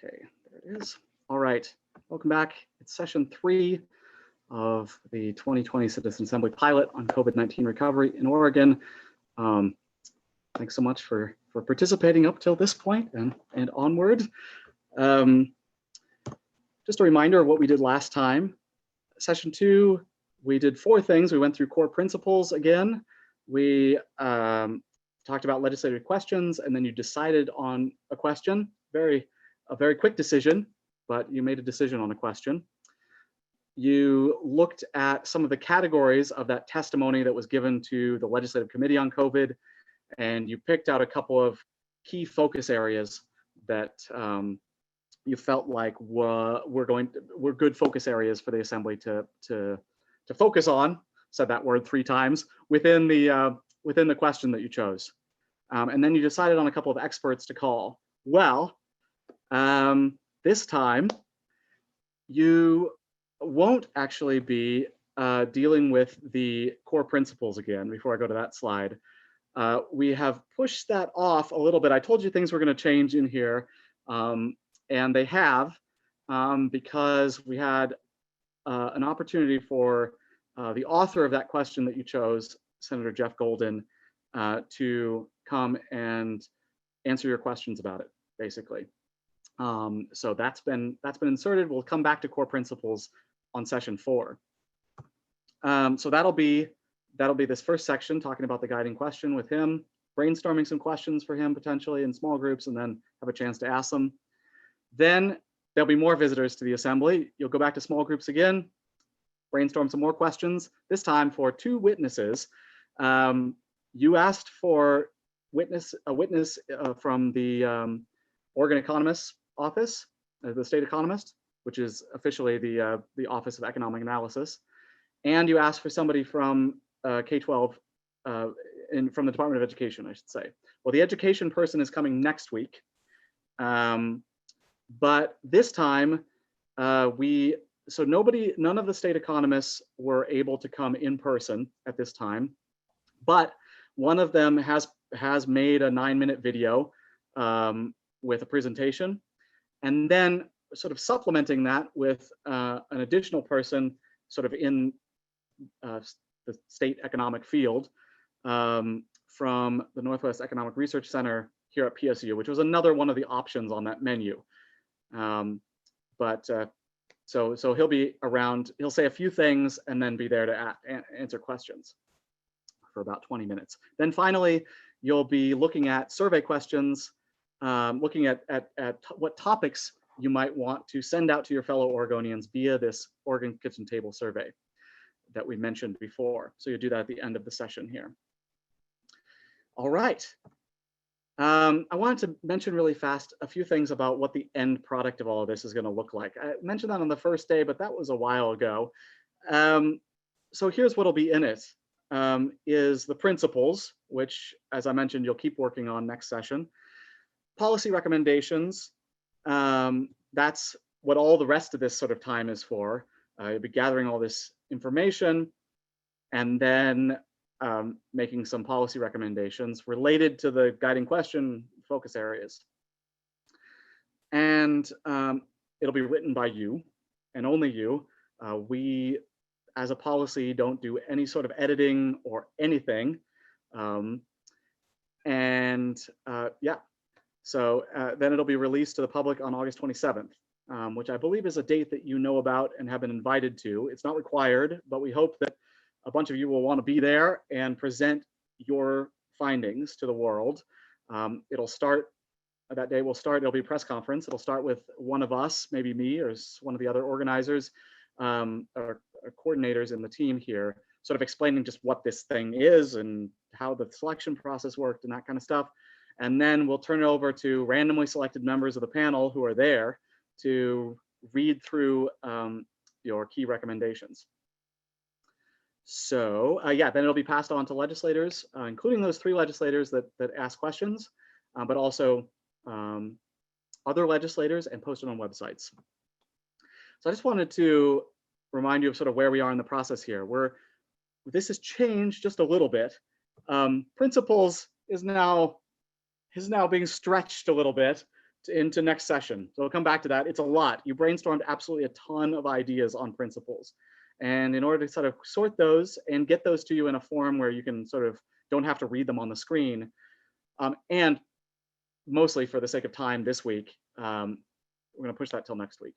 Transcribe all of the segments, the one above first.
Okay, there it is. All right, welcome back. It's session 3 of the 2020 Citizen Assembly pilot on COVID-19 recovery in Oregon. Thanks so much for participating up till this point and onward. Just a reminder of what we did last time. Session 2, we did 4 things. We went through core principles again. We talked about legislative questions, and then you decided on a question. A very quick decision, but you made a decision on a question. You looked at some of the categories of that testimony that was given to the Legislative Committee on COVID, and you picked out a couple of key focus areas that you felt like were good focus areas for the Assembly to focus on. Said that word 3 times within the question that you chose, and then you decided on a couple of experts to call. Well, this time you won't actually be dealing with the core principles again. Before I go to that slide, we have pushed that off a little bit. I told you things were going to change in here, and they have, because we had an opportunity for the author of that question that you chose, Senator Jeff Golden, to come and answer your questions about it, basically. So that's been inserted. We'll come back to core principles on session 4. So that'll be this first section, talking about the guiding question with him, brainstorming some questions for him potentially in small groups, and then have a chance to ask them. Then there'll be more visitors to the Assembly. You'll go back to small groups again, brainstorm some more questions, this time for 2 witnesses. You asked for a witness from the Oregon Economist's Office, the State Economist, which is officially the Office of Economic Analysis, and you asked for somebody from K-12, from the Department of Education, I should say. Well, the education person is coming next week, but this time none of the state economists were able to come in person at this time, but one of them has made a 9-minute video with a presentation, and then sort of supplementing that with an additional person sort of in the state economic field from the Northwest Economic Research Center here at PSU, which was another one of the options on that menu. So he'll be around, he'll say a few things and then be there to answer questions for about 20 minutes. Then finally, you'll be looking at survey questions, looking at what topics you might want to send out to your fellow Oregonians via this Oregon Kitchen Table survey that we mentioned before. So you'll do that at the end of the session here. All right. I wanted to mention really fast a few things about what the end product of all of this is going to look like. I mentioned that on the first day, but that was a while ago. So here's what'll be in it. Is the principles, which, as I mentioned, you'll keep working on next session. Policy recommendations, that's what all the rest of this sort of time is for. You'll be gathering all this information and then making some policy recommendations related to the guiding question focus areas. And it'll be written by you and only you. We, as a policy, don't do any sort of editing or anything. Yeah, so then it'll be released to the public on August 27th, which I believe is a date that you know about and have been invited to. It's not required, but we hope that a bunch of you will want to be there and present your findings to the world. It'll start, that day it'll be a press conference. It'll start with one of us, maybe me or one of the other organizers or coordinators in the team here, sort of explaining just what this thing is and how the selection process worked and that kind of stuff. And then we'll turn it over to randomly selected members of the panel who are there to read through your key recommendations. So yeah, then it'll be passed on to legislators, including those 3 legislators that ask questions, but also other legislators, and posted on websites. So I just wanted to remind you of sort of where we are in the process here. This has changed just a little bit. Principles is now being stretched a little bit into next session. So we'll come back to that. It's a lot. You brainstormed absolutely a ton of ideas on principles. And in order to sort of sort those and get those to you in a form where you can sort of don't have to read them on the screen, and mostly for the sake of time this week, we're going to push that till next week.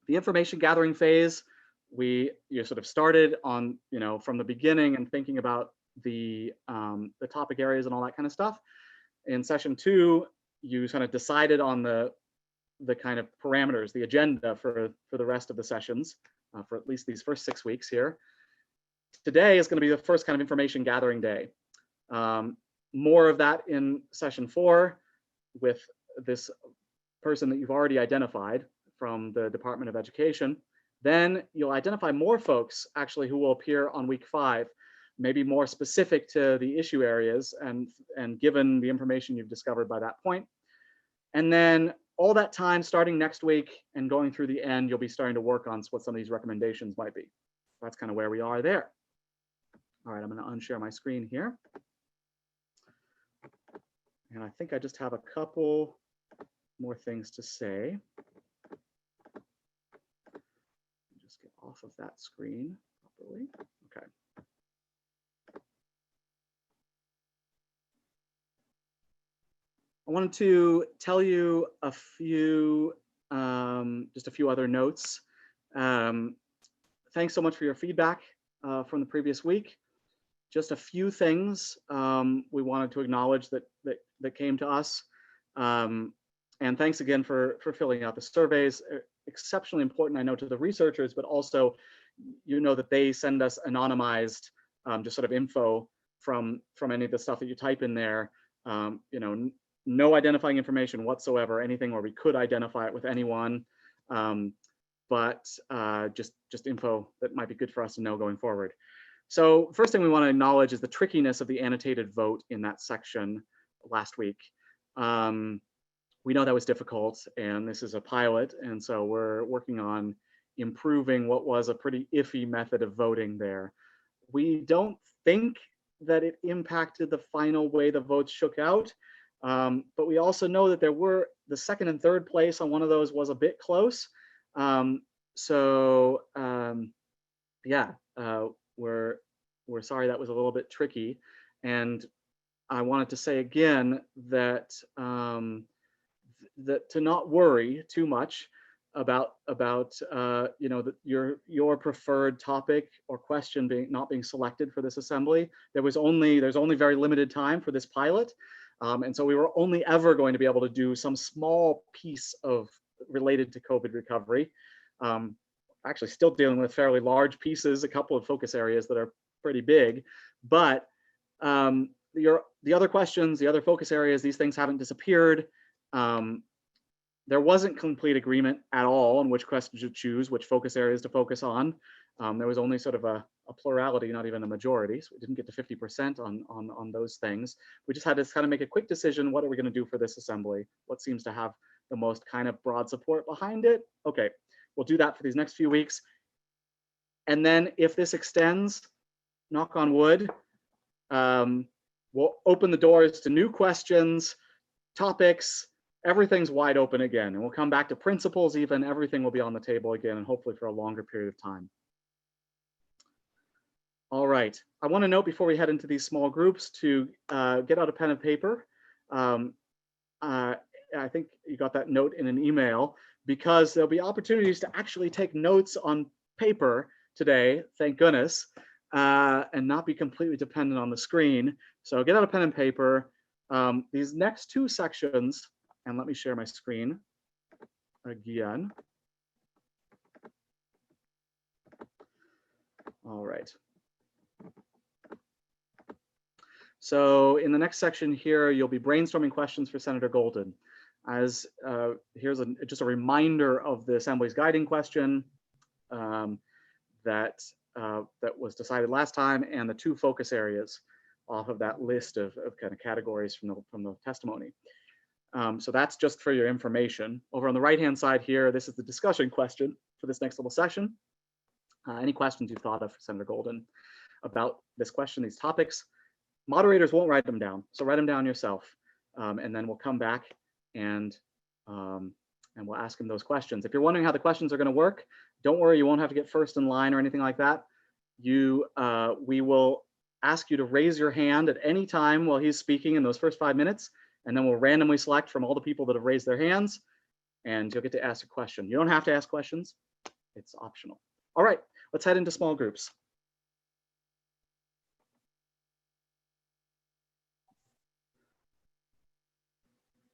The information gathering phase, you sort of started on, from the beginning and thinking about the topic areas and all that kind of stuff. In session 2, you kind of decided on the kind of parameters, the agenda for the rest of the sessions, for at least these first 6 weeks here. Today is going to be the first kind of information gathering day. More of that in session 4 with this person that you've already identified from the Department of Education. Then you'll identify more folks actually who will appear on week 5, maybe more specific to the issue areas and given the information you've discovered by that point. And then all that time starting next week and going through the end, you'll be starting to work on what some of these recommendations might be. That's kind of where we are there. All right, I'm going to unshare my screen here. And I think I just have a couple more things to say. Just get off of that screen properly. Okay. I wanted to tell you a few, just a few other notes. Thanks so much for your feedback from the previous week. Just a few things we wanted to acknowledge that came to us. And thanks again for filling out the surveys. Exceptionally important, I know, to the researchers, but also, that they send us anonymized, just sort of info from any of the stuff that you type in there. No identifying information whatsoever, anything where we could identify it with anyone, but just info that might be good for us to know going forward. So first thing we want to acknowledge is the trickiness of the annotated vote in that section last week. We know that was difficult, and this is a pilot, and so we're working on improving what was a pretty iffy method of voting there. We don't think that it impacted the final way the votes shook out, but we also know that the second and third place on one of those was a bit close. Yeah, we're sorry that was a little bit tricky, and I wanted to say again that that to not worry too much about your preferred topic or question not being selected for this assembly. There's only very limited time for this pilot, and so we were only ever going to be able to do some small piece of related to COVID recovery. Actually still dealing with fairly large pieces, a couple of focus areas that are pretty big, but the other questions, the other focus areas, these things haven't disappeared. There wasn't complete agreement at all on which questions to choose, which focus areas to focus on. There was only sort of a plurality, not even a majority, so we didn't get to 50% on those things. We just had to kind of make a quick decision. What are we going to do for this assembly? What seems to have the most kind of broad support behind it? Okay, we'll do that for these next few weeks. And then if this extends, knock on wood, we'll open the doors to new questions, topics, everything's wide open again. And we'll come back to principles even, everything will be on the table again, and hopefully for a longer period of time. All right, I want to note before we head into these small groups to get out a pen and paper. I think you got that note in an email, because there'll be opportunities to actually take notes on paper today, thank goodness, and not be completely dependent on the screen. So get out a pen and paper. These next 2 sections, and let me share my screen again. All right. So in the next section here, you'll be brainstorming questions for Senator Golden. As here's just a reminder of the Assembly's guiding question that was decided last time, and the 2 focus areas off of that list of kind of categories from the testimony. So that's just for your information. Over on the right-hand side here, this is the discussion question for this next little session. Any questions you've thought of for Senator Golden about this question, these topics? Moderators won't write them down, so write them down yourself, and then we'll come back and and we'll ask him those questions. If you're wondering how the questions are going to work, don't worry, you won't have to get first in line or anything like that. We will ask you to raise your hand at any time while he's speaking in those first 5 minutes, and then we'll randomly select from all the people that have raised their hands, and you'll get to ask a question. You don't have to ask questions, it's optional. All right, let's head into small groups.